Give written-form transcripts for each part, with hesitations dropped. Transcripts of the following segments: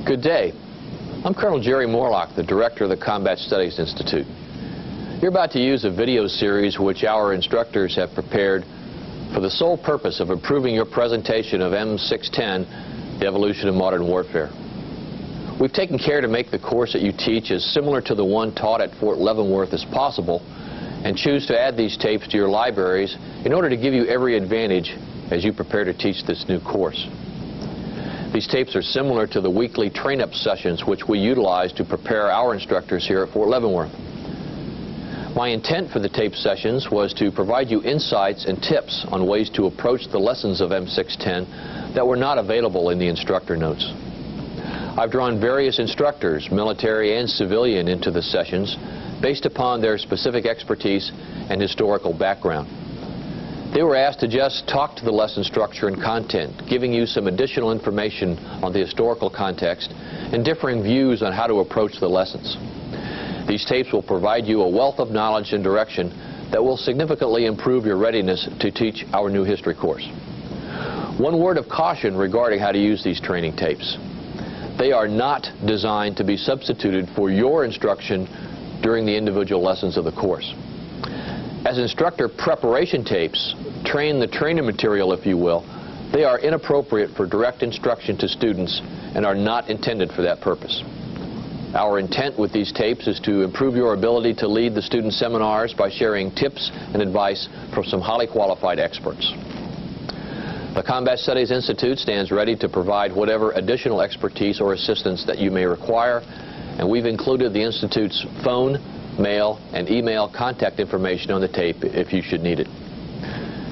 Good day. I'm Colonel Jerry Morlock, the director of the Combat Studies Institute. You're about to use a video series which our instructors have prepared for the sole purpose of improving your presentation of M610, The Evolution of Modern Warfare. We've taken care to make the course that you teach as similar to the one taught at Fort Leavenworth as possible, and choose to add these tapes to your libraries in order to give you every advantage as you prepare to teach this new course. These tapes are similar to the weekly train-up sessions which we utilize to prepare our instructors here at Fort Leavenworth. My intent for the tape sessions was to provide you insights and tips on ways to approach the lessons of M610 that were not available in the instructor notes. I've drawn various instructors, military and civilian, into the sessions based upon their specific expertise and historical background. They were asked to just talk to the lesson structure and content, giving you some additional information on the historical context and differing views on how to approach the lessons. These tapes will provide you a wealth of knowledge and direction that will significantly improve your readiness to teach our new history course. One word of caution regarding how to use these training tapes. They are not designed to be substituted for your instruction during the individual lessons of the course. As instructor preparation tapes, train the trainer material, if you will, they are inappropriate for direct instruction to students and are not intended for that purpose. Our intent with these tapes is to improve your ability to lead the student seminars by sharing tips and advice from some highly qualified experts. The Combat Studies Institute stands ready to provide whatever additional expertise or assistance that you may require, and we've included the Institute's phone, mail, and email contact information on the tape if you should need it.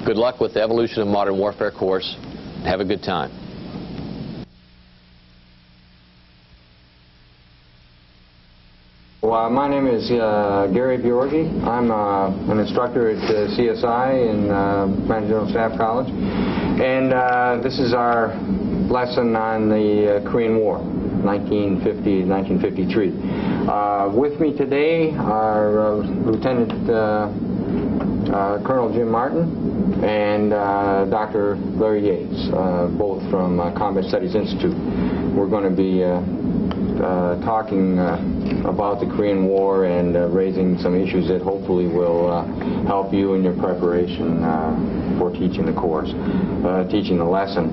Good luck with the Evolution of Modern Warfare course. Have a good time. Well, my name is Gary Bjorgi. I'm an instructor at CSI in Command General Staff College. And this is our lesson on the Korean War, 1950-1953. With me today are Lieutenant Colonel Jim Martin and Dr. Larry Yates, both from Combat Studies Institute. We're going to be talking about the Korean War and raising some issues that hopefully will help you in your preparation for teaching the course, teaching the lesson.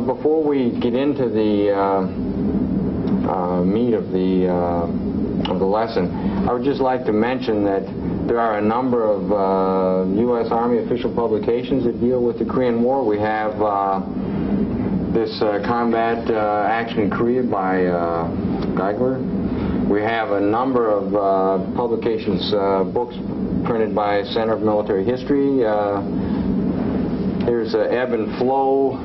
Before we get into the meat of the lesson, I would just like to mention that there are a number of U.S. Army official publications that deal with the Korean War. We have this Combat Action in Korea by Geigler. We have a number of publications, books printed by Center of Military History. Here's Ebb and Flow,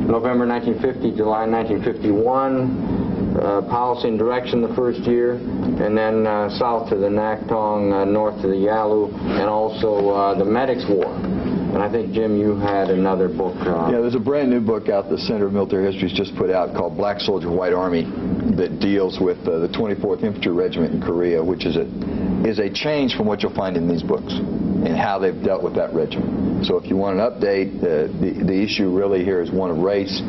November 1950, July 1951. Policy and Direction the first year, and then south to the Nakhtong, north to the Yalu, and also the Medics War. And I think, Jim, you had another book. Yeah, there's a brand new book out the Center of Military History's just put out called Black Soldier, White Army, that deals with the 24th Infantry Regiment in Korea, which is a change from what you'll find in these books and how they've dealt with that regiment. So if you want an update, the issue really here is one of race,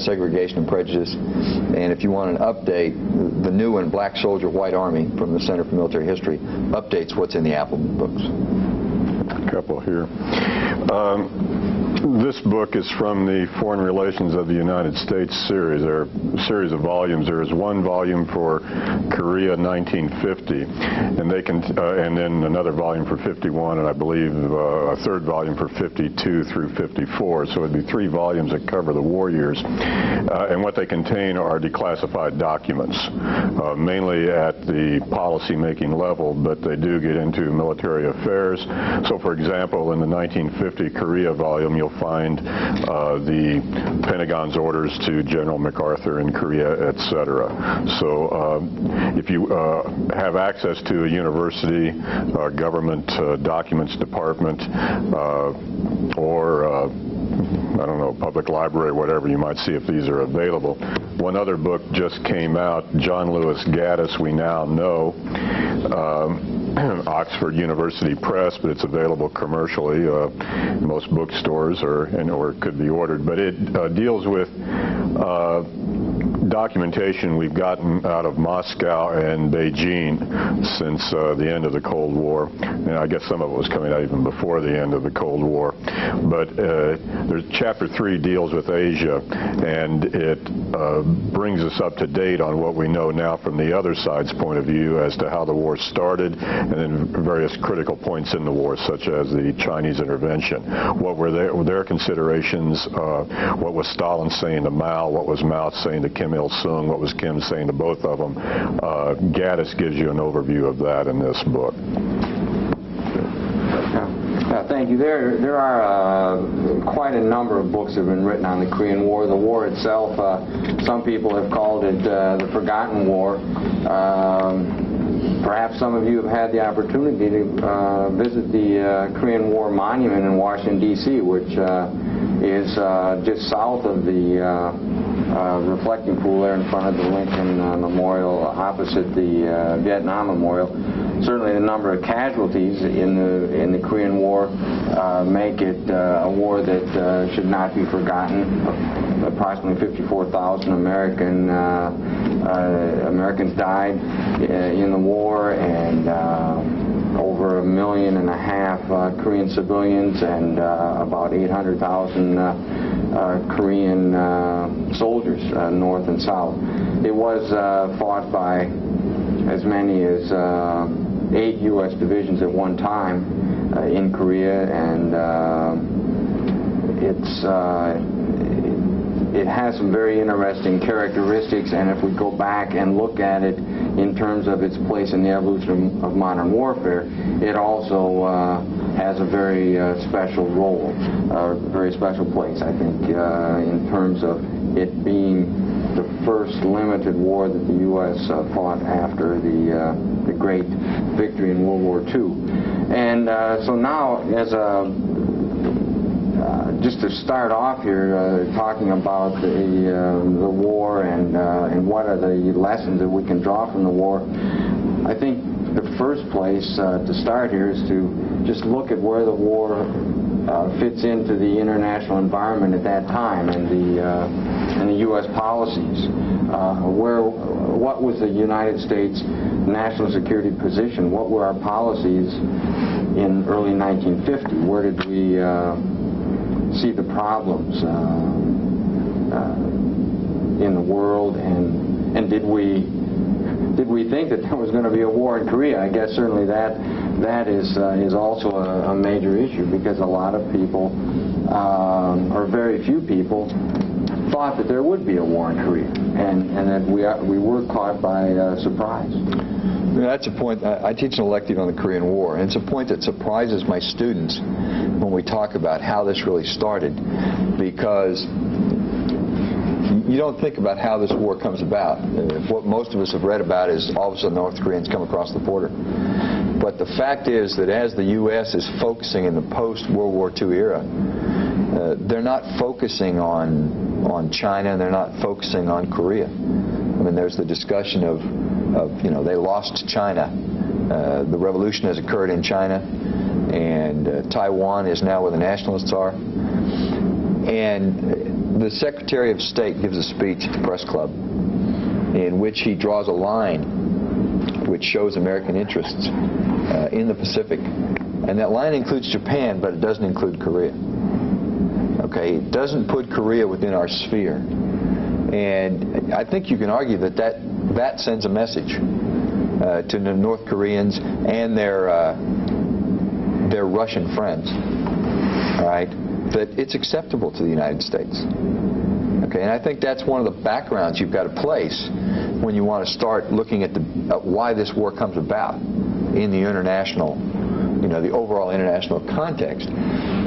segregation and prejudice. And if you want an update, the new one, Black Soldier, White Army, from the Center for Military History, updates what's in the Appleman books. A couple here. This book is from the Foreign Relations of the United States series. There are a series of volumes. There is one volume for Korea 1950, and then another volume for 51, and I believe a third volume for 52 through 54. So it would be 3 volumes that cover the war years. And what they contain are declassified documents, mainly at the policy-making level, but they do get into military affairs. So, for example, in the 1950 Korea volume, you'll find the Pentagon's orders to General MacArthur in Korea, etc. So if you have access to a university, government documents department, or I don't know, public library, whatever, you might see if these are available. One other book just came out, John Lewis Gaddis, we now know, Oxford University Press, but it's available commercially. Most bookstores or could be ordered. But it deals with documentation we've gotten out of Moscow and Beijing since the end of the Cold War, and I guess some of it was coming out even before the end of the Cold War, but there's Chapter 3 deals with Asia, and it brings us up to date on what we know now from the other side's point of view as to how the war started, and then various critical points in the war, such as the Chinese intervention. What were their considerations? What was Stalin saying to Mao? What was Mao saying to Kim Il-sung? What was Kim saying to both of them? Gaddis gives you an overview of that in this book. Thank you. There are quite a number of books that have been written on the Korean War. The war itself, some people have called it the Forgotten War. Perhaps some of you have had the opportunity to visit the Korean War Monument in Washington, D.C., which is just south of the reflecting pool there in front of the Lincoln Memorial, opposite the Vietnam Memorial. Certainly the number of casualties in the Korean War make it a war that should not be forgotten. Approximately 54,000 Americans died in the war, and over 1.5 million Korean civilians, and about 800,000 Korean soldiers, north and south. It was fought by as many as 8 U.S. divisions at one time in Korea, and it has some very interesting characteristics, and if we go back and look at it in terms of its place in the evolution of modern warfare, it also has a very special role, a very special place, I think, in terms of it being the first limited war that the U.S. fought after the great victory in World War II. And so now, as just to start off here, talking about the war and what are the lessons that we can draw from the war, I think the first place to start here is to just look at where the war fits into the international environment at that time and the U.S. policies. What was the United States national security position? What were our policies in early 1950? Where did we see the problems in the world, and did we think that there was going to be a war in Korea? I guess certainly that is also a major issue, because a lot of people, or very few people, thought that there would be a war in Korea, and that we were caught by surprise. That's a point. I teach an elective on the Korean War, and it's a point that surprises my students when we talk about how this really started, because you don't think about how this war comes about. What most of us have read about is all of a sudden North Koreans come across the border. But the fact is that as the U.S. is focusing in the post-World War II era, they're not focusing on China, and they're not focusing on Korea. I mean, there's the discussion of they lost China. The revolution has occurred in China, and Taiwan is now where the nationalists are. And the Secretary of State gives a speech at the press club in which he draws a line which shows American interests in the Pacific. And that line includes Japan, but it doesn't include Korea. Okay, it doesn't put Korea within our sphere. And I think you can argue that sends a message to the North Koreans and their Russian friends, all right, that it's acceptable to the United States. Okay, and I think that's one of the backgrounds you've got to place when you want to start looking at why this war comes about in the international, the overall international context,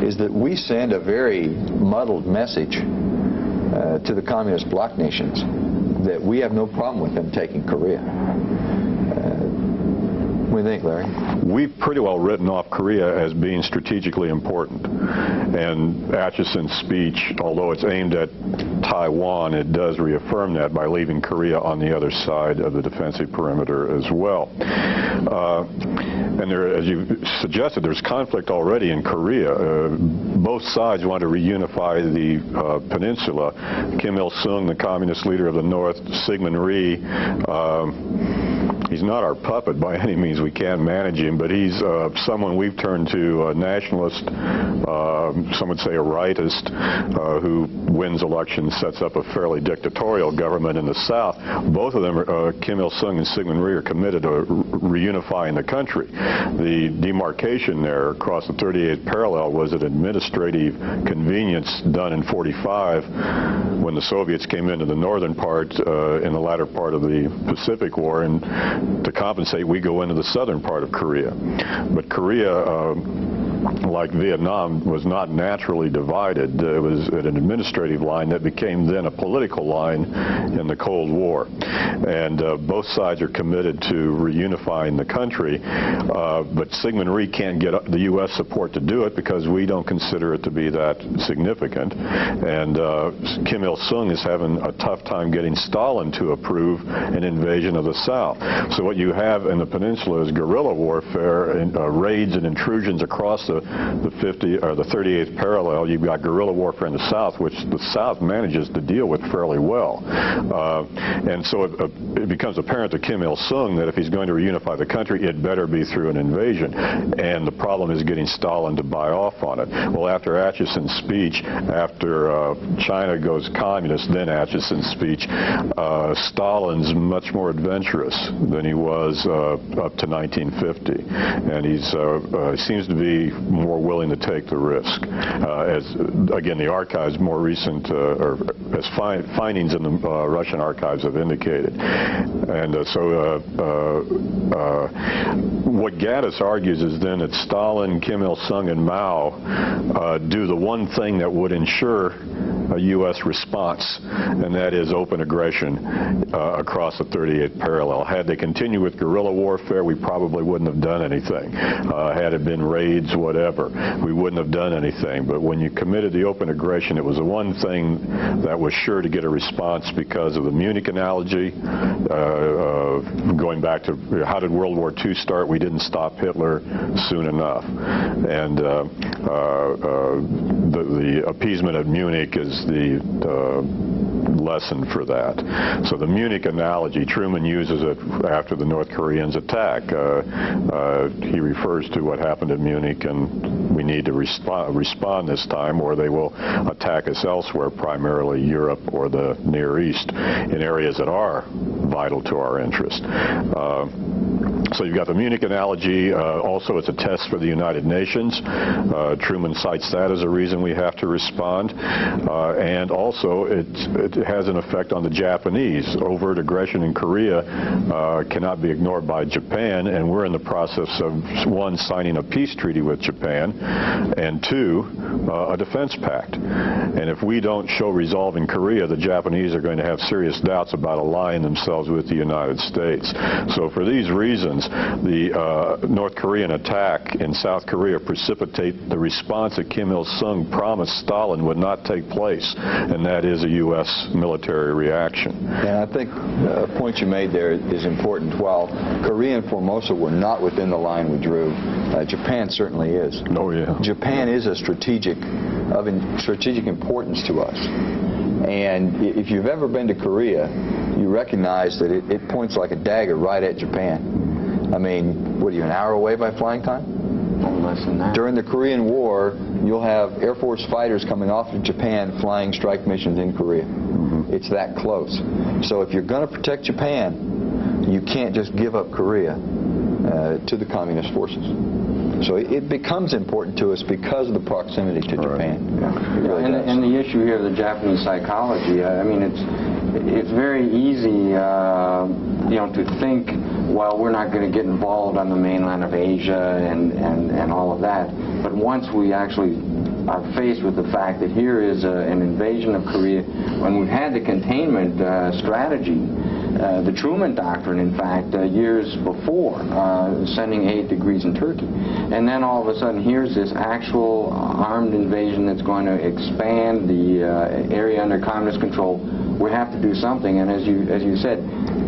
is that we send a very muddled message to the communist bloc nations that we have no problem with them taking Korea. What do you think, Larry? We've pretty well written off Korea as being strategically important. And Atchison's speech, although it's aimed at Taiwan, it does reaffirm that by leaving Korea on the other side of the defensive perimeter as well. And there, as you suggested, there's conflict already in Korea. both sides want to reunify the peninsula. Kim Il-sung, the communist leader of the North, Syngman Rhee, he's not our puppet by any means. We can't manage him, but he's someone we've turned to, a nationalist, some would say a rightist, who wins elections, sets up a fairly dictatorial government in the South. Both of them, Kim Il-sung and Syngman Rhee, are committed to reunifying the country. The demarcation there across the 38th parallel was an administrative convenience done in '45 when the Soviets came into the northern part in the latter part of the Pacific War, and to compensate, we go into the southern part of Korea. But Korea, like Vietnam, was not naturally divided. It was an administrative line that became then a political line in the Cold War. And both sides are committed to reunifying the country, but Syngman Rhee can't get the U.S. support to do it because we don't consider it to be that significant. And Kim Il-sung is having a tough time getting Stalin to approve an invasion of the South. So what you have in the peninsula is guerrilla warfare, and raids and intrusions across the 38th parallel. You've got guerrilla warfare in the South, which the South manages to deal with fairly well. And so it becomes apparent to Kim Il-sung that if he's going to reunify the country, it better be through an invasion. And the problem is getting Stalin to buy off on it. Well, after Atchison's speech, after China goes communist, then Atchison's speech, Stalin's much more adventurous than he was up to 1950. And he seems to be more willing to take the risk. As again, the archives more recent, or as findings in the Russian archives have indicated. And what Gaddis argues is then that Stalin, Kim Il-sung, and Mao do the one thing that would ensure a U.S. response, and that is open aggression across the 38th parallel. Had they continued with guerrilla warfare, we probably wouldn't have done anything. Had it been raids, whatever, we wouldn't have done anything. But when you committed the open aggression, it was the one thing that was sure to get a response because of the Munich analogy. Going back to how did World War II start? We didn't stop Hitler soon enough. And the appeasement at Munich is the lesson for that. So the Munich analogy, Truman uses it after the North Koreans attack. He refers to what happened at Munich, and we need to respond this time, or they will attack us elsewhere, primarily Europe or the Near East, in areas that are vital to our interest. So you've got the Munich analogy. Also, it's a test for the United Nations. Truman cites that as a reason we have to respond. And also, it has an effect on the Japanese. Overt aggression in Korea cannot be ignored by Japan, and we're in the process of, one, signing a peace treaty with Japan, and two, a defense pact. And if we don't show resolve in Korea, the Japanese are going to have serious doubts about allying themselves with the United States. So for these reasons, the North Korean attack in South Korea precipitated the response that Kim Il-sung promised Stalin would not take place, and that is a U.S. military reaction. And I think the point you made there is important. While Korea and Formosa were not within the line we drew, Japan certainly is. Oh, yeah. Japan is a strategic importance to us. And if you've ever been to Korea, you recognize that it points like a dagger right at Japan. I mean, what are you, an hour away by flying time? Less than that. During the Korean War, you'll have Air Force fighters coming off of Japan flying strike missions in Korea. Mm-hmm. It's that close. So if you're going to protect Japan, you can't just give up Korea to the communist forces. So it becomes important to us because of the proximity to Japan. Yeah. Really and the issue here of the Japanese psychology, I mean, it's very easy, to think, well, we're not going to get involved on the mainland of Asia and all of that. But once we actually are faced with the fact that here is an invasion of Korea, when we've had the containment strategy, the Truman Doctrine, in fact, years before, sending aid to Greece and Turkey. And then all of a sudden, here's this actual armed invasion that's going to expand the area under communist control. We have to do something. And as you said,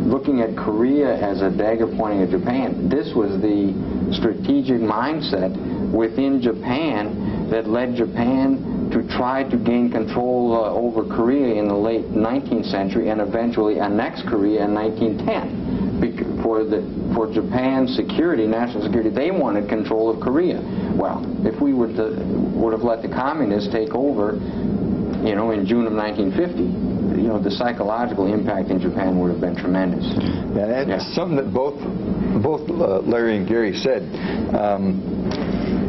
looking at Korea as a dagger pointing at Japan, this was the strategic mindset within Japan that led Japan to try to gain control over Korea in the late 19th century and eventually annex Korea in 1910. For Japan's security, national security, they wanted control of Korea. Well, if we would have let the communists take over, you know, in June of 1950, you know, the psychological impact in Japan would have been tremendous. And that's something that both Larry and Gary said.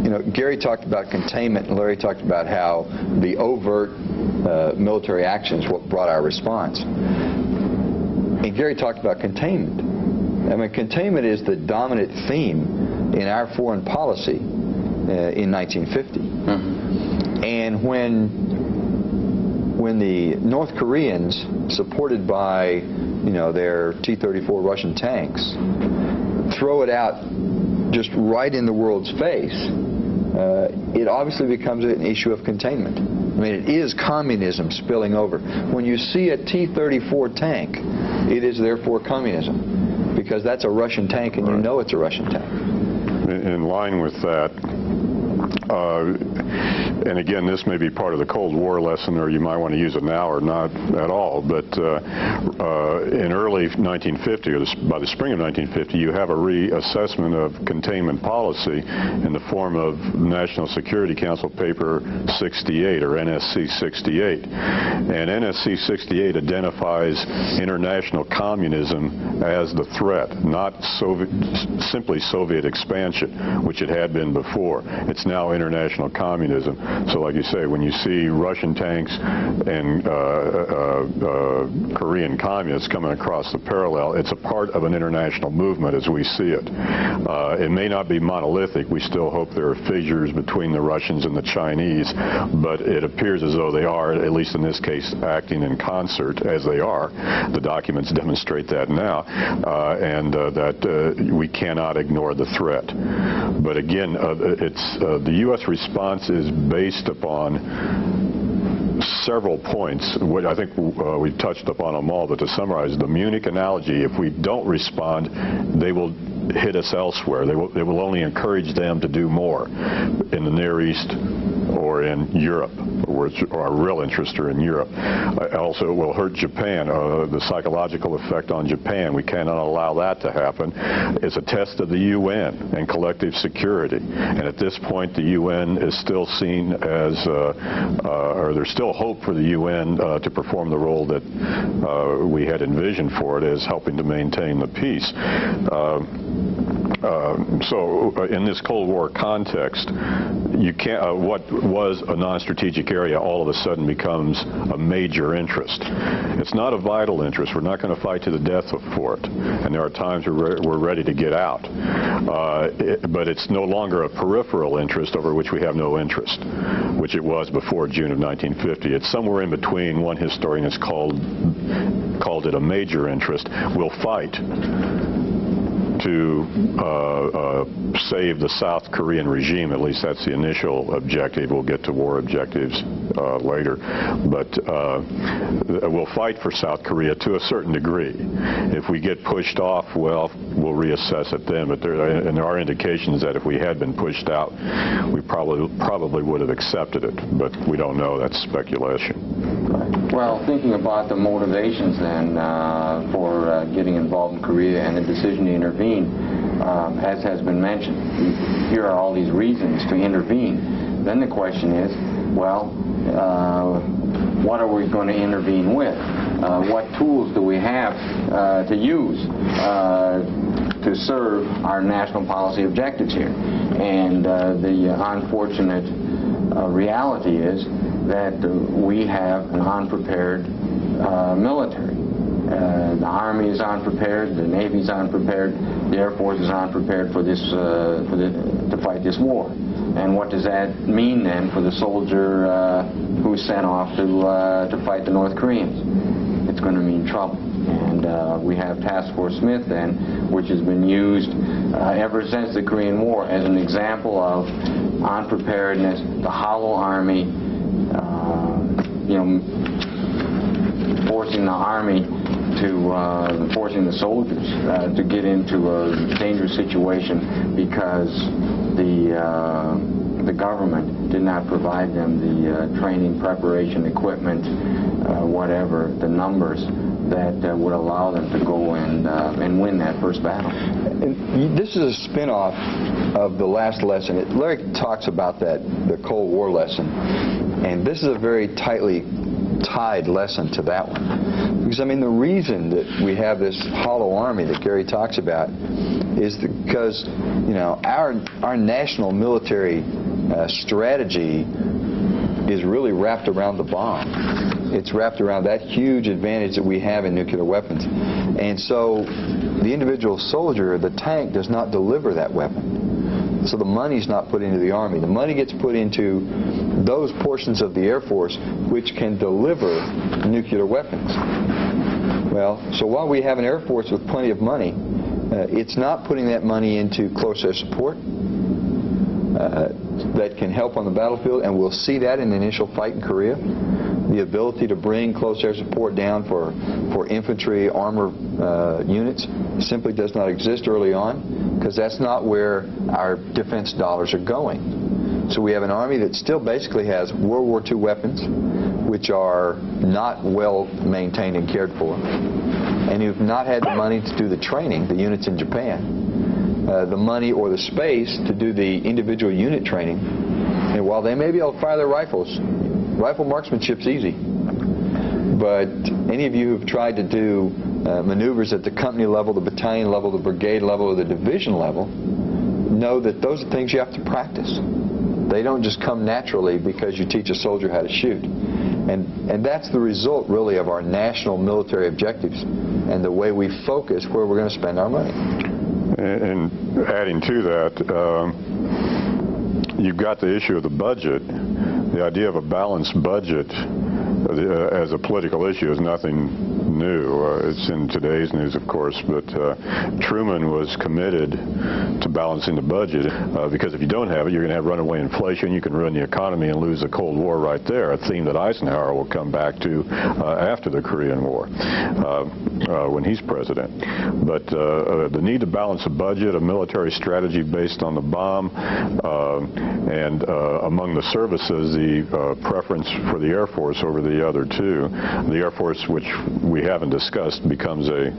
You know, Gary talked about containment, and Larry talked about how the overt military actions what brought our response. And Gary talked about containment. I mean, containment is the dominant theme in our foreign policy in 1950. Mm-hmm. And when the North Koreans, supported by, you know, their T-34 Russian tanks, throw it out just right in the world's face, it obviously becomes an issue of containment. I mean, it is communism spilling over. When you see a T-34 tank, it is therefore communism, because that's a Russian tank, and you know it's a Russian tank. In line with that, and again, this may be part of the Cold War lesson, or you might want to use it now or not at all, but in early 1950, or by the spring of 1950, you have a reassessment of containment policy in the form of National Security Council Paper 68, or NSC 68. And NSC 68 identifies international communism as the threat, not simply Soviet expansion, which it had been before. It's now international communism. So like you say, when you see Russian tanks and Korean communists coming across the parallel, it's a part of an international movement as we see it. It may not be monolithic. We still hope there are fissures between the Russians and the Chinese, but it appears as though they are, at least in this case, acting in concert, as they are. The documents demonstrate that now, and that we cannot ignore the threat. But again, the U.S. response is based upon several points. What I think we've touched upon them all, but to summarize, the Munich analogy, if we don't respond, they will hit us elsewhere. They will only encourage them to do more in the Near East or in Europe, where our real interests are in Europe. Also, it will hurt Japan. The psychological effect on Japan, we cannot allow that to happen. It's a test of the UN and collective security. And at this point, the UN is still seen as, or there's still hope for the UN to perform the role that we had envisioned for it, as helping to maintain the peace. So in this Cold War context, you can't, what was a non-strategic area all of a sudden becomes a major interest. It's not a vital interest. We're not going to fight to the death for it. And there are times we're ready to get out. But it's no longer a peripheral interest over which we have no interest, which it was before June of 1950. It's somewhere in between. One historian has called it a major interest. We'll fight to save the South Korean regime. At least that's the initial objective. We'll get to war objectives later. But we'll fight for South Korea to a certain degree. If we get pushed off, well, we'll reassess it then. But there are indications that if we had been pushed out, we probably would have accepted it. But we don't know. That's speculation. Well, thinking about the motivations then for getting involved in Korea and the decision to intervene, as has been mentioned, here are all these reasons to intervene. Then the question is, well, what are we going to intervene with? What tools do we have to use to serve our national policy objectives here? And the unfortunate reality is that we have an unprepared military. The Army is unprepared, the Navy is unprepared, the Air Force is unprepared for this, to fight this war. And what does that mean then for the soldier who's sent off to fight the North Koreans? It's going to mean trouble. And we have Task Force Smith then, which has been used ever since the Korean War as an example of unpreparedness, the hollow Army, you know, forcing the Army to forcing the soldiers to get into a dangerous situation because the the government did not provide them the training, preparation, equipment, whatever, the numbers that would allow them to go and win that first battle. And this is a spin-off of the last lesson. Larry talks about that, the Cold War lesson, and this is a very tightly tied lesson to that one. Because, I mean, the reason that we have this hollow army that Gary talks about is because, you know, our national military strategy is really wrapped around the bomb. It's wrapped around that huge advantage that we have in nuclear weapons. And so the individual soldier, the tank, does not deliver that weapon. So the money's not put into the Army. The money gets put into those portions of the Air Force which can deliver nuclear weapons. Well, so while we have an Air Force with plenty of money, it's not putting that money into close air support that can help on the battlefield, and we'll see that in the initial fight in Korea. The ability to bring close air support down for infantry, armor units simply does not exist early on, because that's not where our defense dollars are going. So we have an Army that still basically has World War II weapons, which are not well maintained and cared for, and who've not had the money to do the training, the units in Japan, the money or the space to do the individual unit training. And while they may be able to fire their rifles, rifle marksmanship's easy. But any of you who've tried to do maneuvers at the company level, the battalion level, the brigade level, or the division level know that those are things you have to practice. They don't just come naturally because you teach a soldier how to shoot. And that's the result, really, of our national military objectives and the way we focus where we're going to spend our money. And adding to that, you've got the issue of the budget. The idea of a balanced budget as a political issue is nothing new. It's in today's news, of course, but Truman was committed to balancing the budget because if you don't have it, you're going to have runaway inflation, you can ruin the economy and lose the Cold War right there, a theme that Eisenhower will come back to after the Korean War when he's president. But the need to balance a budget, a military strategy based on the bomb, and among the services, the preference for the Air Force over the other two. The Air Force, which we haven't discussed, becomes a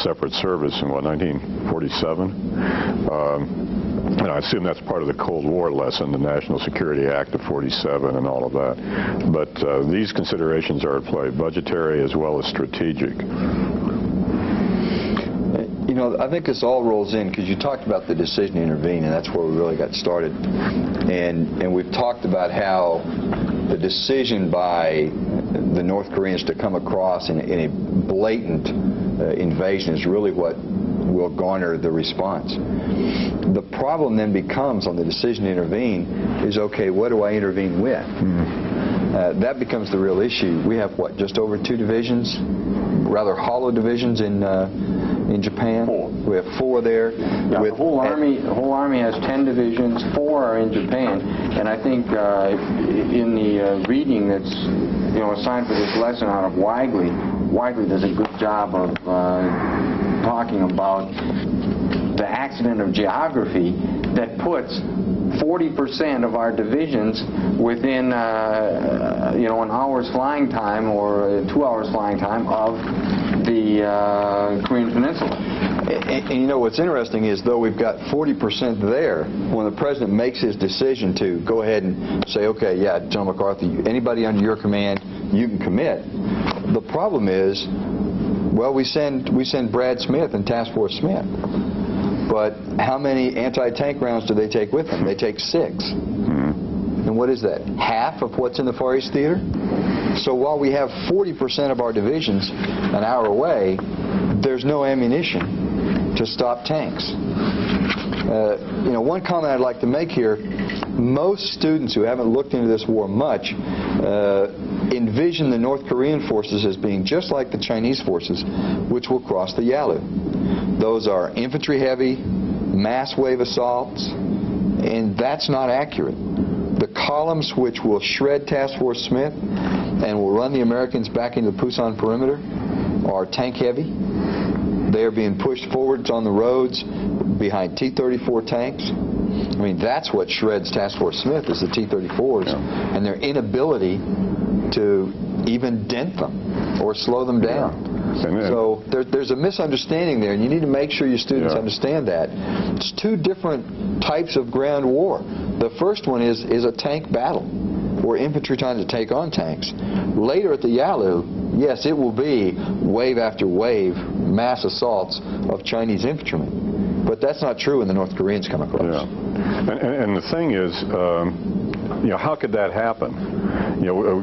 separate service in, what, 1947? And I assume that's part of the Cold War lesson, the National Security Act of 47 and all of that. But these considerations are at play, budgetary as well as strategic. You know, I think this all rolls in because you talked about the decision to intervene, and that's where we really got started. And we've talked about how the decision by the North Koreans to come across in a blatant invasion is really what will garner the response. The problem then becomes, on the decision to intervene, is, okay, what do I intervene with? That becomes the real issue. We have, what, just over 2 divisions, rather hollow divisions in Japan? 4. We have 4 there. Yeah, the whole army has 10 divisions. 4 are in Japan, and I think in the reading that's assigned for this lesson out of Weigley does a good job of talking about the accident of geography that puts 40% of our divisions within an hour's flying time or 2 hours flying time of the Korean Peninsula. And you know what's interesting is, though we've got 40% there, when the president makes his decision to go ahead and say, okay, yeah, General MacArthur, anybody under your command, you can commit. The problem is, well, we send Brad Smith and Task Force Smith. But how many anti-tank rounds do they take with them? They take 6. And what is that? Half of what's in the Far East Theater? So while we have 40% of our divisions an hour away, there's no ammunition to stop tanks. One comment I'd like to make here, most students who haven't looked into this war much envision the North Korean forces as being just like the Chinese forces, which will cross the Yalu. Those are infantry heavy, mass wave assaults, and that's not accurate. The columns which will shred Task Force Smith and will run the Americans back into the Pusan perimeter are tank heavy. They are being pushed forwards on the roads behind T-34 tanks. I mean, that's what shreds Task Force Smith, is the T-34s, and their inability to even dent them or slow them down. So there's a misunderstanding there, and you need to make sure your students understand that. It's two different types of ground war. The first one is a tank battle, where infantry trying to take on tanks. Later at the Yalu, yes, it will be wave after wave, mass assaults of Chinese infantrymen. But that's not true when the North Koreans come across. And the thing is, how could that happen?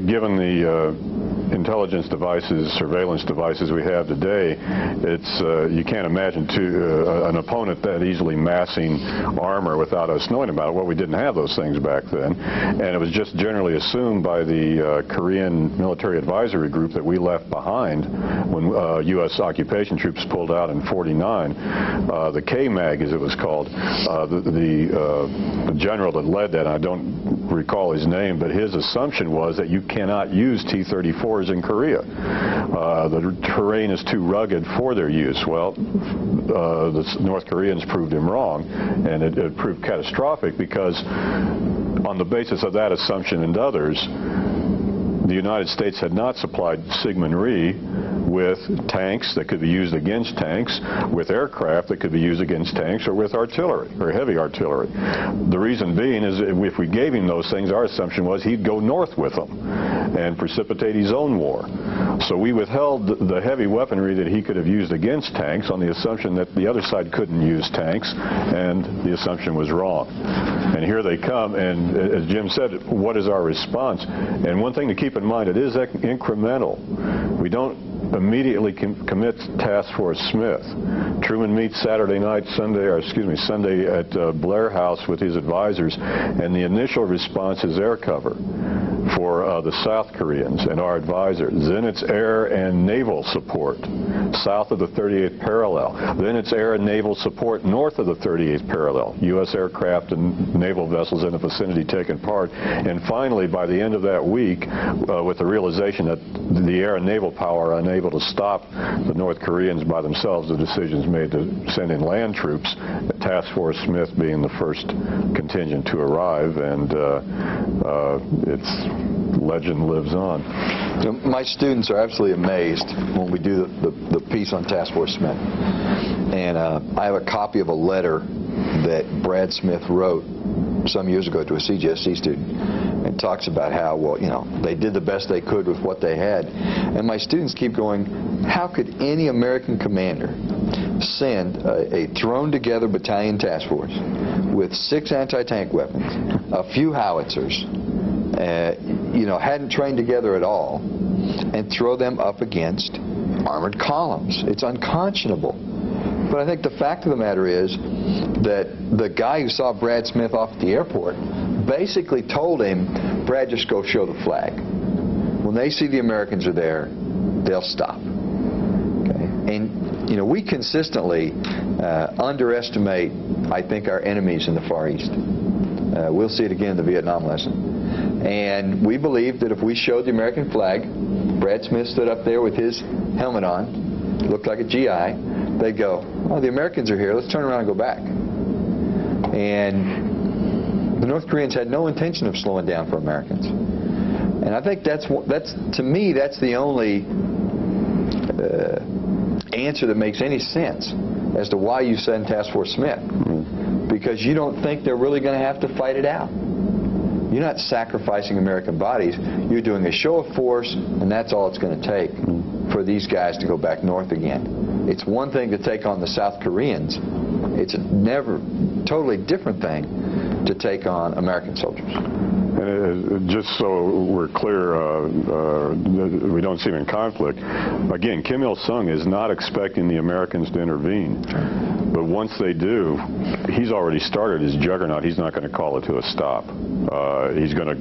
Given the intelligence devices, surveillance devices we have today, it's you can't imagine an opponent that easily massing armor without us knowing about it. Well, we didn't have those things back then, and it was just generally assumed by the Korean Military Advisory Group that we left behind when U.S. occupation troops pulled out in '49. The K-MAG, as it was called, the general that led that, and I don't recall his name, but his assumption was that you cannot use T-34s in Korea. The terrain is too rugged for their use. Well, the North Koreans proved him wrong, and it proved catastrophic because on the basis of that assumption and others, the United States had not supplied Syngman Rhee with tanks that could be used against tanks, with aircraft that could be used against tanks, or with artillery, or heavy artillery. The reason being is if we gave him those things, our assumption was he'd go north with them and precipitate his own war. So we withheld the heavy weaponry that he could have used against tanks on the assumption that the other side couldn't use tanks, and the assumption was wrong. And here they come, and as Jim said, what is our response? And one thing to keep in mind, it is incremental. We don't immediately commit Task Force Smith. Truman meets Sunday at Blair House with his advisors, and the initial response is air cover for the South Koreans and our advisors. Then it's air and naval support south of the 38th parallel. Then it's air and naval support north of the 38th parallel. U.S. aircraft and naval vessels in the vicinity taking part. And finally, by the end of that week, with the realization that the air and naval power are unable to stop the North Koreans by themselves, the decisions made to send in land troops, Task Force Smith being the first contingent to arrive, and its legend lives on. My students are absolutely amazed when we do the piece on Task Force Smith. And I have a copy of a letter that Brad Smith wrote some years ago to a CGSC student, and talks about how, they did the best they could with what they had. And my students keep going, how could any American commander send a thrown-together battalion task force with 6 anti-tank weapons, a few howitzers, hadn't trained together at all, and throw them up against armored columns? It's unconscionable. But I think the fact of the matter is that the guy who saw Brad Smith off at the airport basically told him, Brad, just go show the flag. When they see the Americans are there, they'll stop. Okay? And, we consistently underestimate, I think, our enemies in the Far East. We'll see it again in the Vietnam lesson. And we believe that if we showed the American flag, Brad Smith stood up there with his helmet on, looked like a GI, they'd go, oh, the Americans are here, let's turn around and go back. And the North Koreans had no intention of slowing down for Americans. And I think that's to me, that's the only answer that makes any sense as to why you send Task Force Smith. Because you don't think they're really going to have to fight it out. You're not sacrificing American bodies. You're doing a show of force, and that's all it's going to take for these guys to go back north again. It's one thing to take on the South Koreans. It's a totally different thing to take on American soldiers. And just so we're clear, we don't see him in conflict. Again, Kim Il-sung is not expecting the Americans to intervene. But once they do, he's already started his juggernaut. He's not going to call it to a stop. He's going to,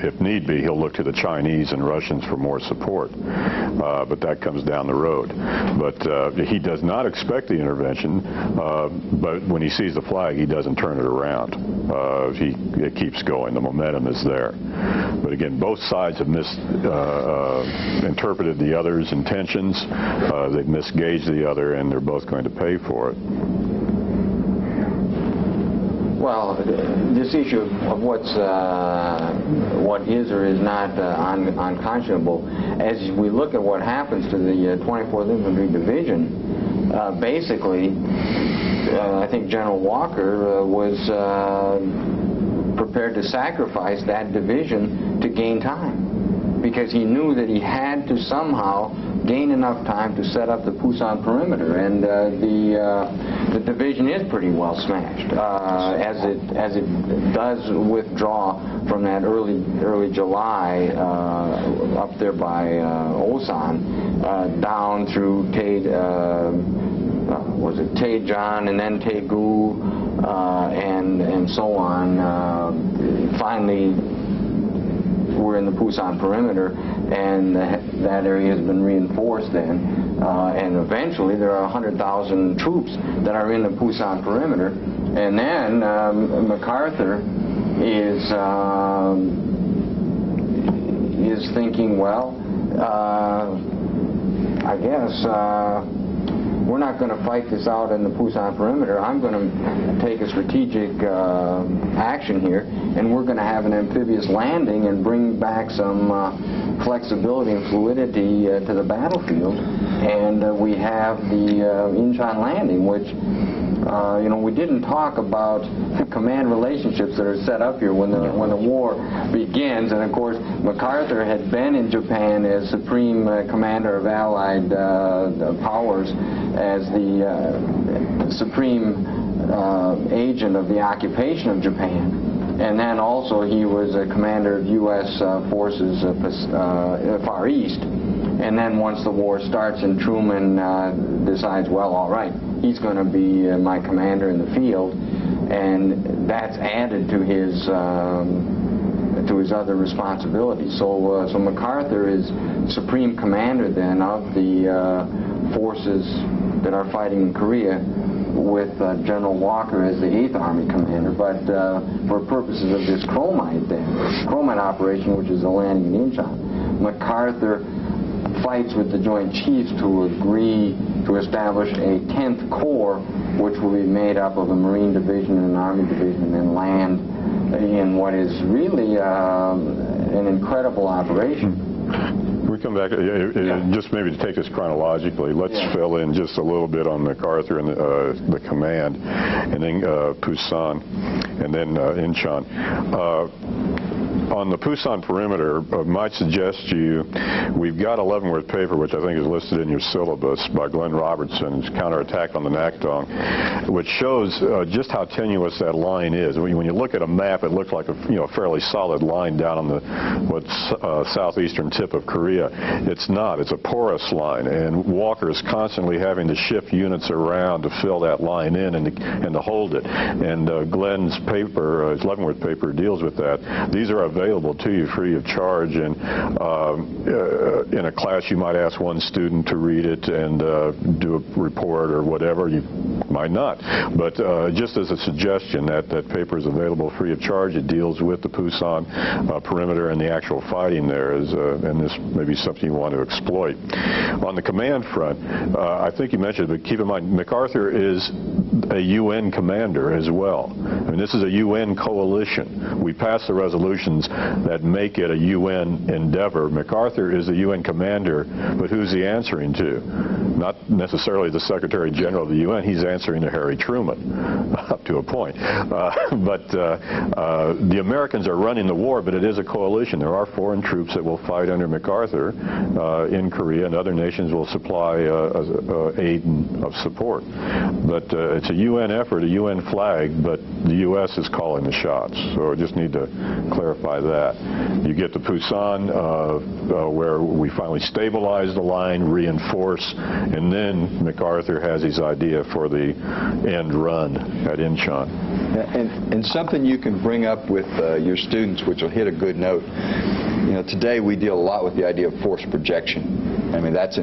if need be, he'll look to the Chinese and Russians for more support. But that comes down the road. But he does not expect the intervention. But when he sees the flag, he doesn't turn it around. It keeps going. The momentum is there. But again, both sides have misinterpreted the other's intentions. They've misgauged the other, and they're both going to pay for it. Well, this issue of what is or is not unconscionable, as we look at what happens to the 24th Infantry Division, basically, I think General Walker was prepared to sacrifice that division to gain time, because he knew that he had to somehow gain enough time to set up the Pusan perimeter, and the division is pretty well smashed as it does withdraw from that early July up there by Osan down through Taejon and then Taegu and so on. Finally, we're in the Pusan perimeter, and that area has been reinforced then. And eventually there are 100,000 troops that are in the Pusan perimeter. And then MacArthur is thinking, well, I guess we're not going to fight this out in the Pusan perimeter. I'm going to take a strategic action here, and we're going to have an amphibious landing and bring back some flexibility and fluidity to the battlefield. And we have the Incheon landing, which we didn't talk about the command relationships that are set up here when the war begins. And of course, MacArthur had been in Japan as Supreme Commander of Allied powers, as the Supreme agent of the occupation of Japan. And then also he was a commander of U.S. forces Far East. And then once the war starts and Truman decides, well, all right, he's going to be my commander in the field, and that's added to his other responsibilities. So MacArthur is supreme commander then of the forces that are fighting in Korea, with General Walker as the 8th Army commander. But for purposes of this chromite operation, which is the landing in Incheon, MacArthur fights with the Joint Chiefs to agree to establish a 10th Corps, which will be made up of a Marine Division and an Army Division, and then land in what is really an incredible operation. We come back, just maybe to take this chronologically, let's fill in just a little bit on MacArthur and the command, and then Pusan, and then Incheon. On the Pusan perimeter, might suggest to you, we've got a Leavenworth paper, which I think is listed in your syllabus, by Glenn Robertson's Counterattack on the Nakdong, which shows just how tenuous that line is. When you look at a map, it looks like a fairly solid line down on the southeastern tip of Korea. It's not. It's a porous line, and Walker is constantly having to shift units around to fill that line in and to hold it. And Glenn's paper, his Leavenworth paper, deals with that. These are available to you free of charge, and in a class you might ask one student to read it and do a report or whatever. You might not, but just as a suggestion, that paper is available free of charge. It deals with the Pusan perimeter and the actual fighting there, and this may be something you want to exploit. On the command front, I think you mentioned, but keep in mind, MacArthur is a UN commander as well. I mean, this is a UN coalition. We passed the resolutions that make it a UN endeavor. MacArthur is the UN commander, but who's he answering to? Not necessarily the Secretary General of the UN. He's answering to Harry Truman, up to a point. But the Americans are running the war, but it is a coalition. There are foreign troops that will fight under MacArthur in Korea, and other nations will supply aid of support. But it's a UN effort, a UN flag, but the U.S. is calling the shots. So I just need to clarify that. You get to Pusan, where we finally stabilize the line, reinforce, and then MacArthur has his idea for the end run at Incheon. And something you can bring up with your students, which will hit a good note. Today we deal a lot with the idea of force projection. I mean, that's a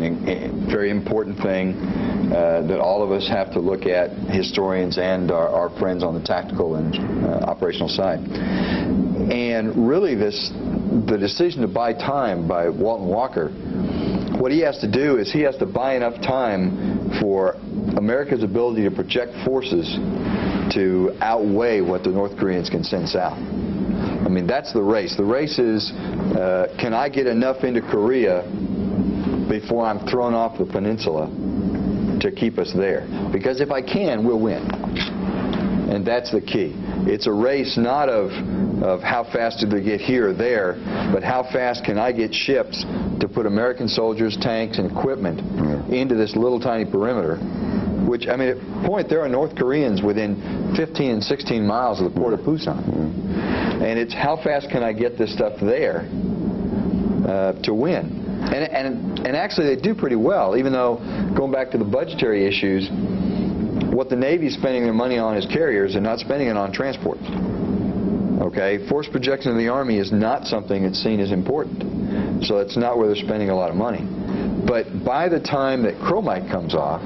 very important thing that all of us have to look at, historians and our friends on the tactical and operational side. And really the decision to buy time by Walton Walker, what he has to do is he has to buy enough time for America's ability to project forces to outweigh what the North Koreans can send south. I mean, that's the race. The race is, can I get enough into Korea before I'm thrown off the peninsula to keep us there? Because if I can, we'll win. And that's the key. It's a race not of how fast do they get here or there, but how fast can I get ships to put American soldiers, tanks, and equipment into this little tiny perimeter, which, I mean, at point there are North Koreans within 15 and 16 miles of the port of Pusan. And it's how fast can I get this stuff there to win. And actually they do pretty well, even though, going back to the budgetary issues, what the Navy's spending their money on is carriers and not spending it on transports. Okay, force projection of the Army is not something that's seen as important. So that's not where they're spending a lot of money. But by the time that chromite comes off,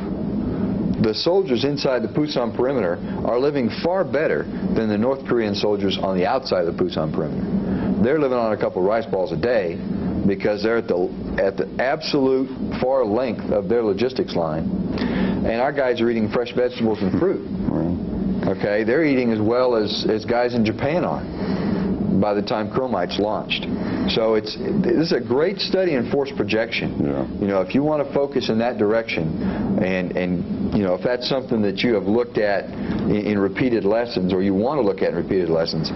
the soldiers inside the Pusan perimeter are living far better than the North Korean soldiers on the outside of the Pusan perimeter. They're living on a couple of rice balls a day because they're at the absolute far length of their logistics line. And our guys are eating fresh vegetables and fruit. Okay, they're eating as well as guys in Japan are by the time chromite's launched. So this is a great study in force projection. Yeah. You know, if you want to focus in that direction, and you know, if that's something that you have looked at in repeated lessons, or you want to look at in repeated lessons,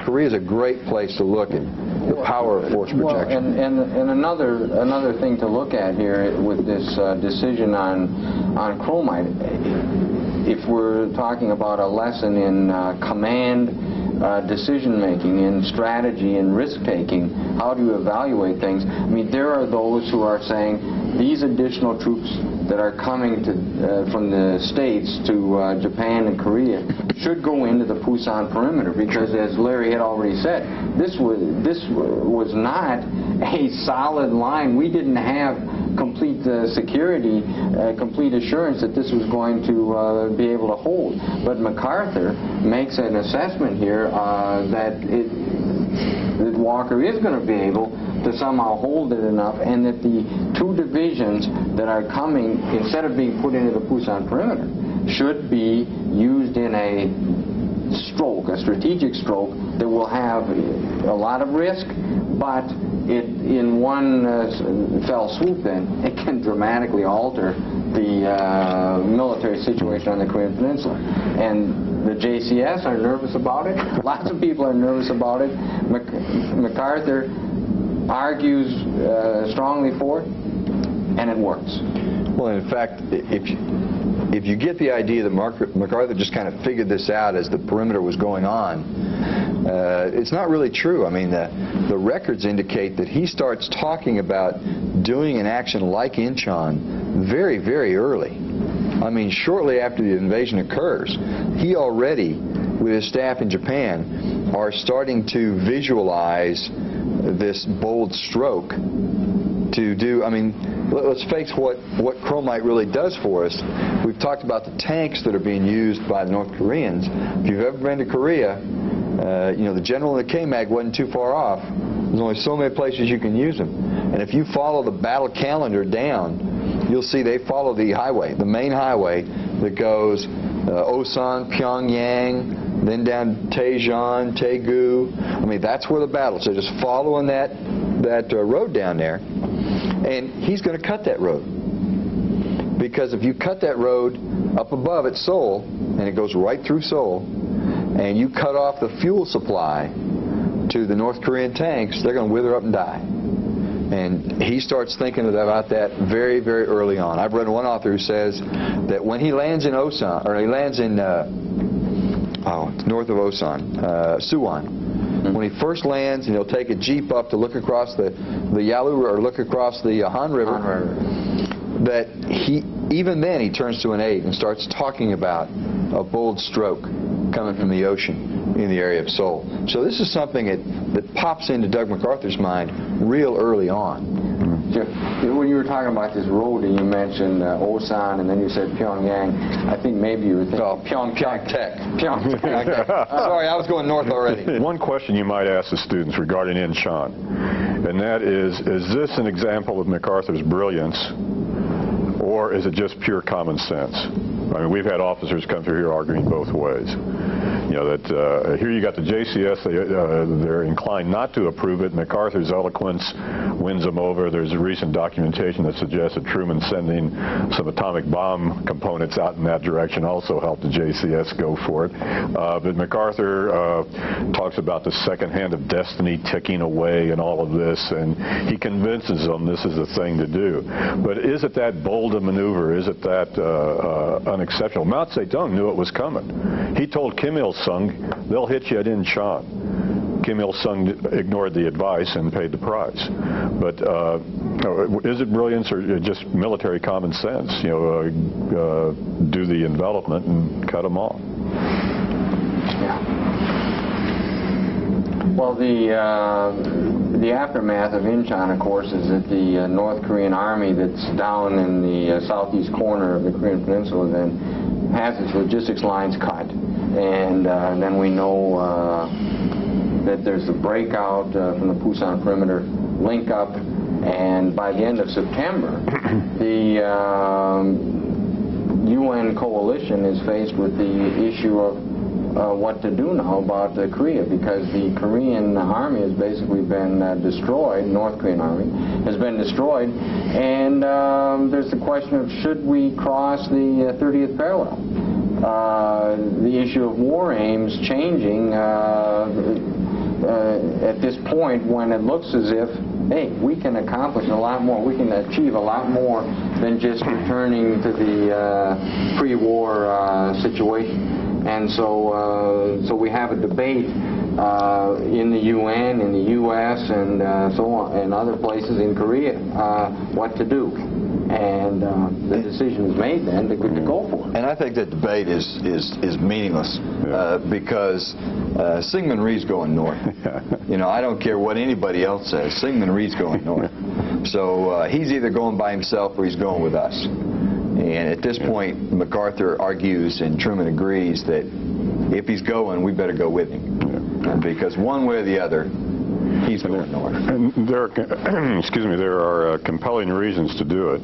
Korea is a great place to look at the power of force projection. Well, and another thing to look at here with this decision on chromite, if we're talking about a lesson in command, decision-making, in strategy and risk-taking, how do you evaluate things? I mean, there are those who are saying these additional troops that are coming from the States to Japan and Korea should go into the Pusan perimeter, because, as Larry had already said, this was not a solid line. We didn't have complete security, complete assurance that this was going to be able to hold. But MacArthur makes an assessment here that Walker is going to be able to somehow hold it enough, and that the two divisions that are coming, instead of being put into the Pusan perimeter, should be used in a stroke, a strategic stroke that will have a lot of risk, but in one fell swoop, then it can dramatically alter the military situation on the Korean Peninsula. And the JCS are nervous about it. Lots of people are nervous about it. MacArthur argues strongly for it, and it works. Well, in fact, if you get the idea that MacArthur just kind of figured this out as the perimeter was going on, it's not really true. I mean, the records indicate that he starts talking about doing an action like Incheon very, very early. I mean, shortly after the invasion occurs, he already, with his staff in Japan, are starting to visualize this bold stroke to do. I mean, let's face what chromite really does for us. We've talked about the tanks that are being used by the North Koreans. If you've ever been to Korea, you know, the General and the K-Mag wasn't too far off. There's only so many places you can use them. And if you follow the battle calendar down, you'll see they follow the highway, the main highway that goes Osan, Pyongyang, then down Daejeon, Daegu. I mean, that's where the battles. They're just following that road down there. And he's going to cut that road. Because if you cut that road up above at Seoul, and it goes right through Seoul, and you cut off the fuel supply to the North Korean tanks, they're going to wither up and die. And he starts thinking about that very, very early on. I've read one author who says that when he lands in Osan, or he lands in north of Osan, Suwon, when he first lands, and he'll take a jeep up to look across the Yalu, or look across the Han River, that even then he turns to an aide and starts talking about a bold stroke coming from the ocean in the area of Seoul. So this is something that pops into Doug MacArthur's mind real early on. When you were talking about this road and you mentioned Osan, and then you said Pyongyang, I think maybe you were thinking Pyeongtaek. Pyeongtaek. Sorry, I was going north already. One question you might ask the students regarding Incheon, and that is this an example of MacArthur's brilliance, or is it just pure common sense? I mean, we've had officers come through here arguing both ways. You know, that here you got the JCS, they're inclined not to approve it. MacArthur's eloquence wins them over. There's a recent documentation that suggests that Truman sending some atomic bomb components out in that direction also helped the JCS go for it. But MacArthur talks about the second hand of destiny ticking away and all of this, and he convinces them this is the thing to do. But is it that bold a maneuver? Is it that unexceptional? Mao Zedong knew it was coming. He told Kim Il-sung, they'll hit you at Incheon. Kim Il-sung ignored the advice and paid the price. But is it brilliance or just military common sense? You know, do the envelopment and cut them off. Yeah. Well, the aftermath of Incheon, of course, is that the North Korean army that's down in the southeast corner of the Korean Peninsula then has its logistics lines cut. And then we know that there's a breakout from the Pusan perimeter link up, and by the end of September, the UN coalition is faced with the issue of what to do now about Korea, because the Korean army has basically been destroyed, North Korean army has been destroyed, and there's the question of should we cross the 30th parallel. The issue of war aims changing at this point when it looks as if, hey, we can accomplish a lot more, we can achieve a lot more than just returning to the pre-war situation. And so we have a debate in the UN, in the U.S., and so on, and other places in Korea, what to do. And the decision is made then to go for it. And I think that debate is meaningless because Syngman Rhee's going north. You know, I don't care what anybody else says. Syngman Rhee's going north. So he's either going by himself or he's going with us. And at this point, MacArthur argues and Truman agrees that if he's going, we better go with him. Because one way or the other, he's going north. And there are, excuse me, there are compelling reasons to do it.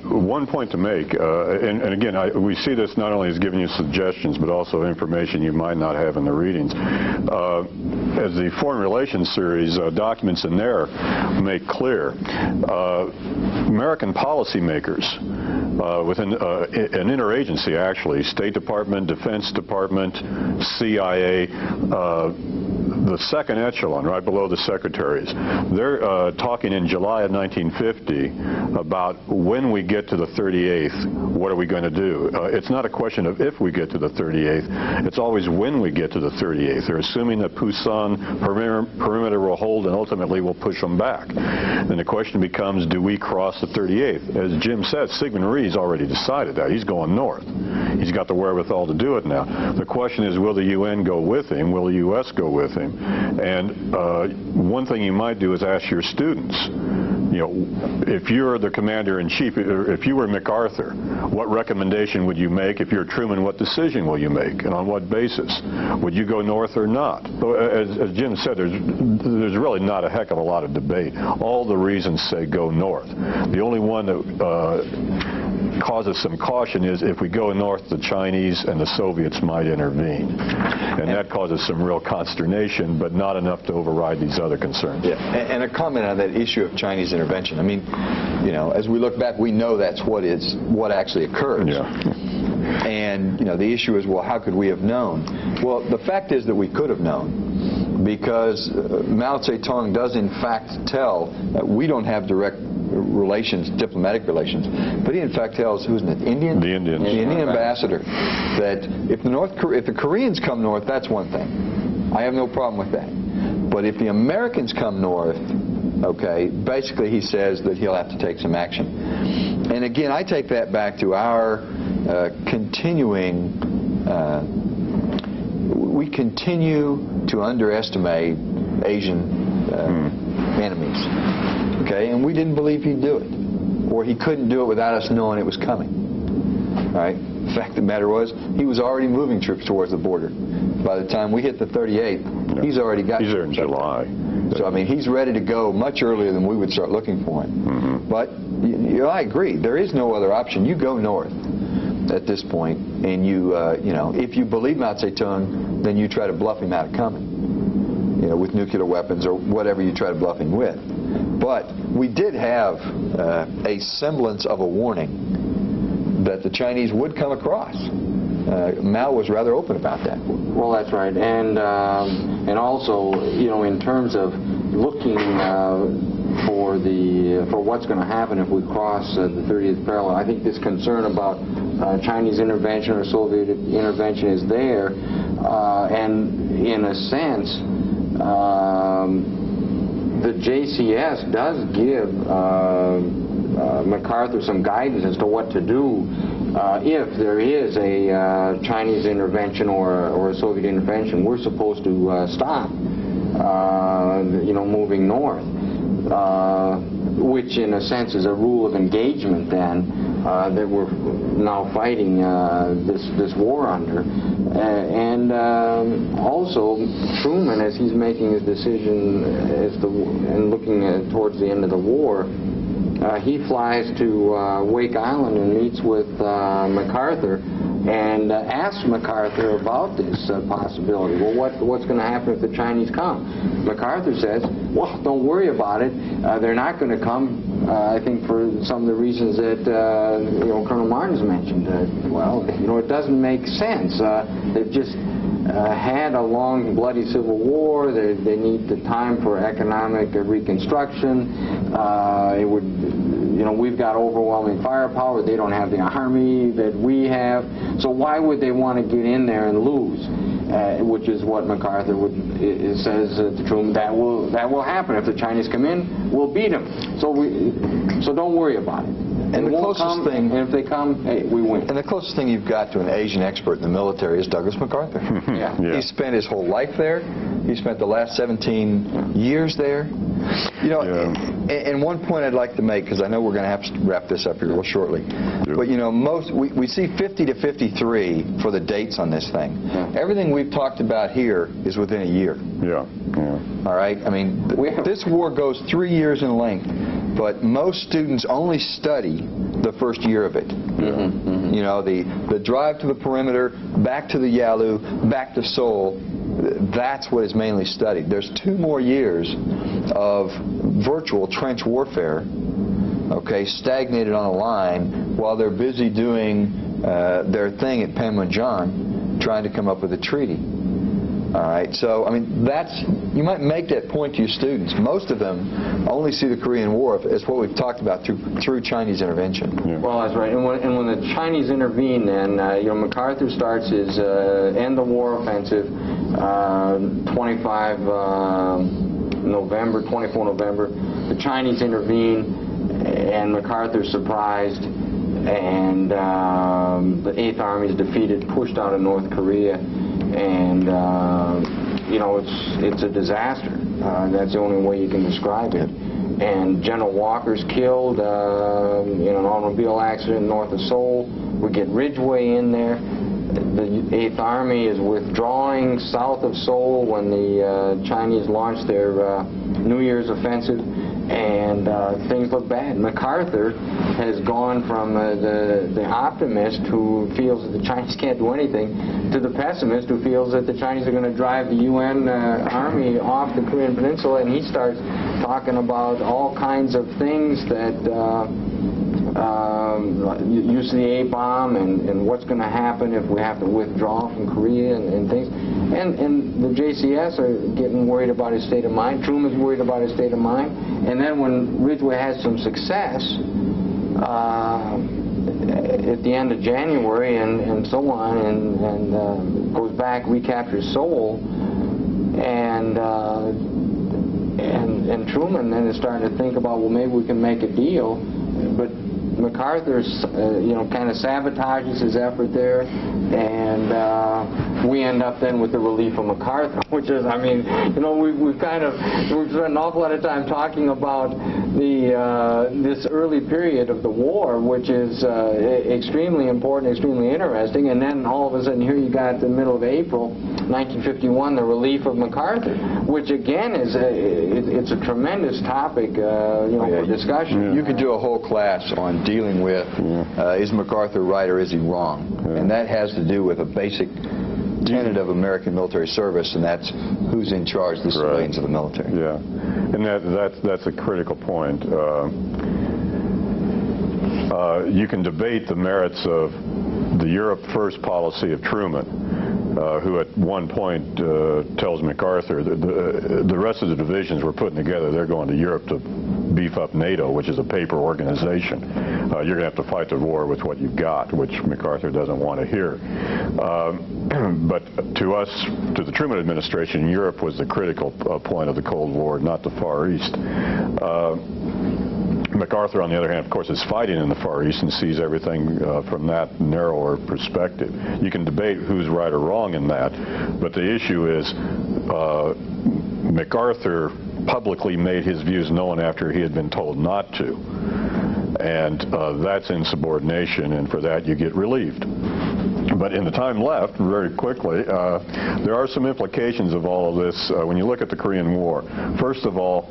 One point to make, and again, we see this not only as giving you suggestions, but also information you might not have in the readings. As the Foreign Relations series documents in there make clear, American policymakers within an interagency, actually, State Department, Defense Department, CIA, the second echelon, right below the secretaries, they're talking in July of 1950 about when we get to the 38th, what are we going to do? It's not a question of if we get to the 38th, it's always when we get to the 38th. They're assuming that Pusan perimeter will hold and ultimately will push them back. Then the question becomes, do we cross the 38th? As Jim said, Syngman Rhee's already decided that. He's going north. He's got the wherewithal to do it now. The question is, will the UN go with him? Will the U.S. go with him? And one thing you might do is ask your students, you know, if you're the commander-in-chief, if you were MacArthur, what recommendation would you make? If you're Truman, what decision will you make, and on what basis? Would you go north or not? So, as Jim said, there's really not a heck of a lot of debate. All the reasons say go north. The only one that causes some caution is if we go north, the Chinese and the Soviets might intervene. And that causes some real consternation, but not enough to override these other concerns. Yeah, and a comment on that issue of Chinese intervention. I mean, you know, as we look back, we know that's what actually occurred. Yeah. And, you know, the issue is, well, how could we have known? Well, the fact is that we could have known because Mao Zedong does in fact tell that we don't have direct relations, diplomatic relations, but he in fact tells, who's it, Indian? The Indians. The Indian ambassador, that if the Koreans come north, that's one thing. I have no problem with that. But if the Americans come north, okay, basically he says that he'll have to take some action. And again, I take that back to our continuing, we continue to underestimate Asian enemies. Okay, and we didn't believe he'd do it, or he couldn't do it without us knowing it was coming. Right? The fact of the matter was, he was already moving troops towards the border. By the time we hit the 38th, he's already got. He's there in July. So I mean, he's ready to go much earlier than we would start looking for him. But I agree, there is no other option. You go north. at this point, and you know, if you believe Mao Zedong, then you try to bluff him out of coming, you know, with nuclear weapons or whatever you try to bluff him with. But we did have a semblance of a warning that the Chinese would come across. Mao was rather open about that. Well, that's right, and also, you know, in terms of looking for what's going to happen if we cross the 30th parallel, I think this concern about Chinese intervention or Soviet intervention is there, and in a sense, the JCS does give MacArthur some guidance as to what to do if there is a Chinese intervention or a Soviet intervention. We're supposed to stop, you know, moving north, which in a sense is a rule of engagement then that we're now fighting this war under. And also Truman, as he's making his decision and looking towards the end of the war, he flies to Wake Island and meets with MacArthur and asks MacArthur about this possibility. Well, what's going to happen if the Chinese come? MacArthur says, well, don't worry about it. They're not going to come, I think, for some of the reasons that you know, Colonel Martin's mentioned. Well, you know, it doesn't make sense. They've just had a long, bloody civil war. They need the time for economic reconstruction. It would, you know, we've got overwhelming firepower. They don't have the army that we have. So why would they want to get in there and lose? Which is what MacArthur says to Truman, that will happen. If the Chinese come in, we'll beat them. So don't worry about it. And the closest thing, and if they come, hey, we win. And the closest thing you've got to an Asian expert in the military is Douglas MacArthur. Yeah. He spent his whole life there. He spent the last 17 years there. You know, and one point I'd like to make, because I know we're going to have to wrap this up here real shortly, but you know, we see 50 to 53 for the dates on this thing. Everything we've talked about here is within a year. All right? I mean, this war goes 3 years in length, but most students only study the first year of it. You know, the drive to the perimeter, back to the Yalu, back to Seoul, that's what is mainly studied. There's 2 more years of virtual trench warfare, okay, stagnated on a line while they're busy doing their thing at Panmunjom, trying to come up with a treaty. All right, so I mean, you might make that point to your students. Most of them only see the Korean War as what we've talked about through Chinese intervention. Well, that's right. And when the Chinese intervene, then you know, MacArthur starts his end the war offensive, 24 November. The Chinese intervene, and MacArthur's surprised, and the 8th Army is defeated, pushed out of North Korea. And you know, it's a disaster. That's the only way you can describe it. And General Walker's killed in an automobile accident north of Seoul. We get Ridgway in there. The 8th Army is withdrawing south of Seoul when the Chinese launch their New Year's offensive, and things look bad. MacArthur has gone from the optimist who feels that the Chinese can't do anything to the pessimist who feels that the Chinese are going to drive the UN army off the Korean Peninsula, and he starts talking about all kinds of things that use of the A-bomb and what's going to happen if we have to withdraw from Korea and things. And the JCS are getting worried about his state of mind. Truman's worried about his state of mind. And then when Ridgway has some success at the end of January and so on, and goes back, recaptures Seoul, and Truman then is starting to think about, well, maybe we can make a deal, but MacArthur's, you know, kind of sabotages his effort there, and we end up then with the relief of MacArthur, which is, I mean, you know, we've spent an awful lot of time talking about this early period of the war, which is extremely important, extremely interesting, and then all of a sudden here you got the middle of April, 1951, the relief of MacArthur, which again is it's a tremendous topic, for discussion. You could do a whole class on dealing with is MacArthur right or is he wrong? And that has to do with a basic tenet of American military service, and that's who's in charge, the civilians of the military. Yeah, and that's a critical point. You can debate the merits of the Europe First policy of Truman, who at one point tells MacArthur that the rest of the divisions we're putting together, they're going to Europe to beef up NATO, which is a paper organization. You're going to have to fight the war with what you've got, which MacArthur doesn't want to hear. But to us, to the Truman administration, Europe was the critical point of the Cold War, not the Far East. MacArthur, on the other hand, of course, is fighting in the Far East and sees everything from that narrower perspective. You can debate who's right or wrong in that, but the issue is MacArthur publicly made his views known after he had been told not to. And that's insubordination, and for that you get relieved. But in the time left, very quickly, there are some implications of all of this when you look at the Korean War. First of all,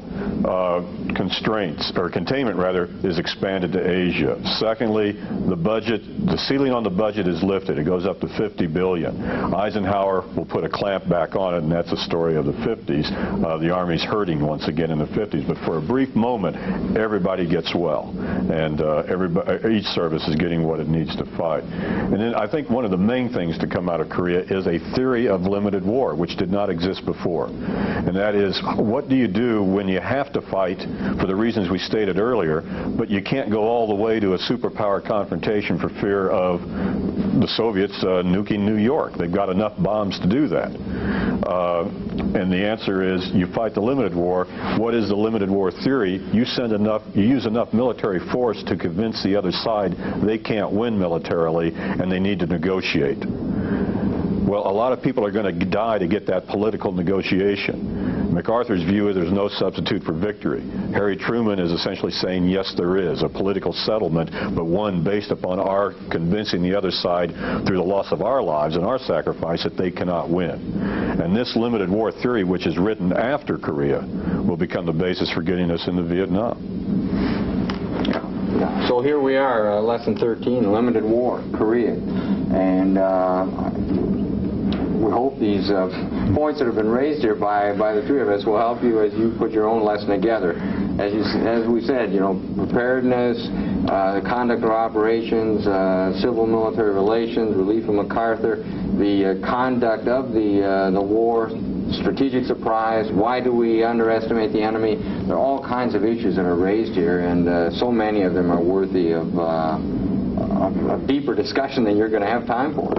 containment rather, is expanded to Asia. Secondly, the ceiling on the budget is lifted. It goes up to $50 billion. Eisenhower will put a clamp back on it, and that's a story of the 50s. The Army's hurting once again in the 50s, but for a brief moment, everybody gets well, and each service is getting what it needs to fight. And then I think one of the main things to come out of Korea is a theory of limited war, which did not exist before. And that is, what do you do when you have to fight for the reasons we stated earlier, but you can't go all the way to a superpower confrontation for fear of the Soviets nuking New York? They've got enough bombs to do that. And the answer is, you fight the limited war. What is the limited war theory? You use enough military force to convince the other side they can't win militarily and they need to negotiate. Well, a lot of people are going to die to get that political negotiation. MacArthur's view is there's no substitute for victory. Harry Truman is essentially saying, yes, there is a political settlement, but one based upon our convincing the other side through the loss of our lives and our sacrifice that they cannot win. And this limited war theory, which is written after Korea, will become the basis for getting us into Vietnam. So here we are, lesson 13, limited war, Korea. And we hope these points that have been raised here by the three of us will help you as you put your own lesson together. As we said, preparedness, the conduct of operations, civil military relations, relief of MacArthur, the conduct of the war, strategic surprise, why do we underestimate the enemy? There are all kinds of issues that are raised here, and so many of them are worthy of deeper discussion than you're going to have time for.